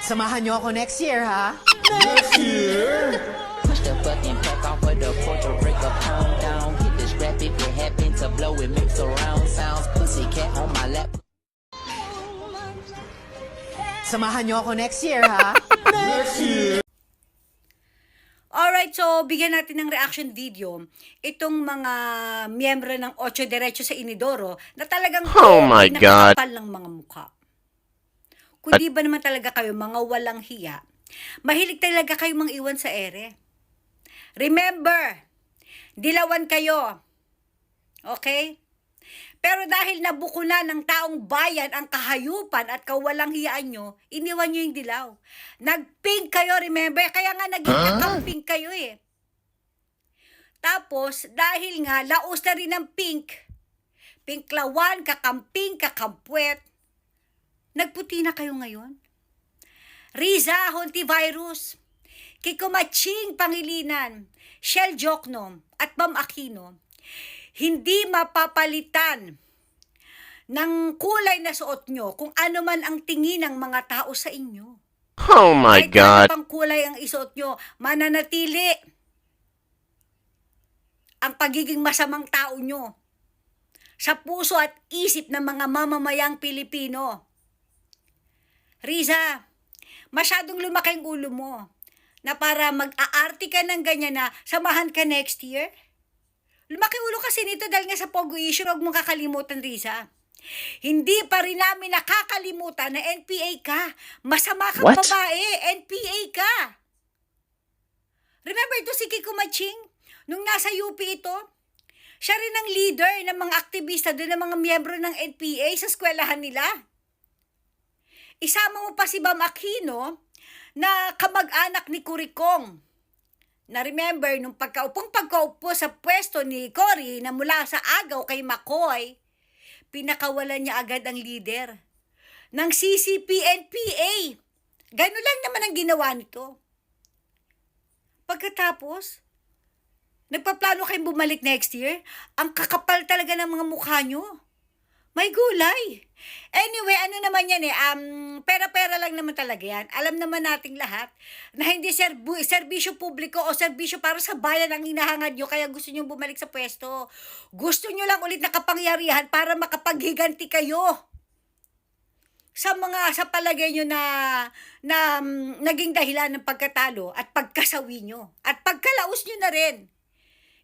Samahan niyo ako next year, ha? Push the fucking pack off of the porch or break a pound down. Hit the strap if you happen to blow it, make surround sounds. Pussycat on my lap. Samahan niyo ako next year, ha? Alright, so bigyan natin ng reaction video itong mga miyembro ng Ocho Derecho sa Inidoro na talagang Oh my God. nakakapal ng mga mukha. Kundi ba naman talaga kayo mga walang hiya? Mahilig talaga kayo mang iwan sa ere. Remember, dilawan kayo. Okay? Pero dahil nabuko na ng taong bayan ang kahayupan at kawalang hiyaan nyo, iniwan nyo yung dilaw. Nag-pink kayo, remember? Kaya nga naging kakamping kayo eh. Tapos, dahil nga laos na rin ng pink, pinklawan, kakamping, kakampwet, nagputi na kayo ngayon. Riza, Hontivirus, Kiko Maching Pangilinan, Shell Jokno, at Bam Aquino, hindi mapapalitan ng kulay na suot nyo kung ano man ang tingin ng mga tao sa inyo. Oh my Kahit God. ano pang kulay ang isuot nyo, mananatili ang pagiging masamang tao nyo sa puso at isip ng mga mamamayang Pilipino. Riza, masyadong lumaki ang ulo mo na para mag-aarti ka ng ganyan na samahan ka next year. Lumaki ulo kasi nito dahil nga sa Pogo issue, huwag mong kakalimutan, Riza. Hindi pa rin namin nakakalimutan na NPA ka. Masama kang What? babae, NPA ka. Remember ito si Kiko Maching? Nung nasa UP ito, siya rin ang leader ng mga aktivista doon, ng mga miyembro ng NPA sa eskwelahan nila. Isama mo pa si Bam Aquino na kamag-anak ni Curicong. Na remember, nung pagkaupo sa pwesto ni Cory na mula sa agaw kay McCoy, pinakawalan niya agad ang leader ng CCP-NPA. Gano'n lang naman ang ginawa nito. Pagkatapos, nagpaplano kayong bumalik next year, ang kakapal talaga ng mga mukha nyo. May gulay. Anyway, ano naman yan pera-pera lang naman talaga yan. Alam naman nating lahat na hindi serbisyo publiko o serbisyo para sa bayan ang hinahangad nyo kaya gusto nyo bumalik sa pwesto. Gusto nyo lang ulit na kapangyarihan para makapaghiganti kayo sa palagay nyo na naging dahilan ng pagkatalo at pagkasawi nyo at pagkalaos nyo na rin.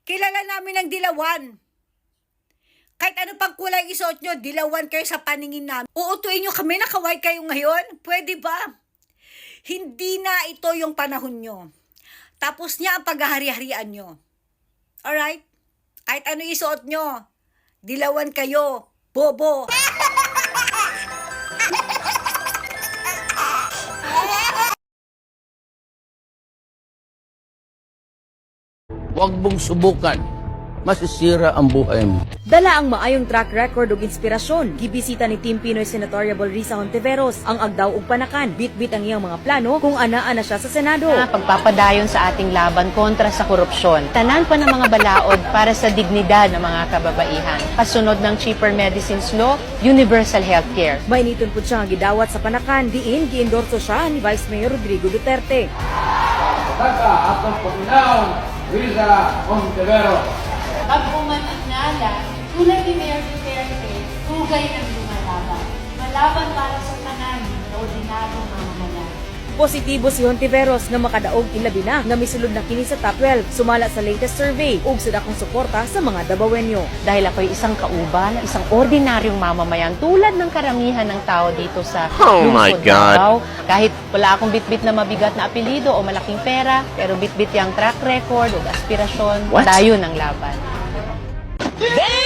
Kilala namin ang dilawan. Kahit ano pang kulay isuot nyo, dilawan kayo sa paningin namin. Uutuin nyo kami na kaway kayo ngayon? Pwede ba? Hindi na ito yung panahon nyo. Tapos niya ang paghahari-harian nyo. Alright? Kahit ano isuot nyo, dilawan kayo. Bobo. Huwag mong subukan. Masisira ang buhay mo. Dala ang maayong track record ug inspirasyon. Gibisita ni Team Pinoy Senatoriable Risa Hontiveros ang agdaw ug panakan. Bit-bit ang iyang mga plano kung anaa na siya sa Senado. Pagpapadayon sa ating laban kontra sa korupsyon. Tanan pa ng mga balaod para sa dignidad ng mga kababaihan. Kasunod ng Cheaper Medicines Law, Universal Healthcare. Mainiton pud siya nga gidawat sa panakan diin giendorso siya ni Vice Mayor Rodrigo Duterte. Saka atong pagnaon, Risa Hontiveros. Pag-uman at nala, tulad ni Mayor Duterte, hugay ng lumalaban. Malaban para sa tanan na ordinaryong mamamayan. Positibo si Hontiveros nga makadaog ilabi na nga misulod na kini sa top 12 sumala sa latest survey ug sa dakong suporta sa mga Dabawenyo. Dahil ako'y isang kauban, isang ordinaryong mamamayan tulad ng karamihan ng tao dito sa Oh my lungsod God. Davao. Kahit wala akong bitbit na mabigat na apelido o malaking pera, pero bitbit yung track record o aspirasyon, What? tayo ng laban. Damn!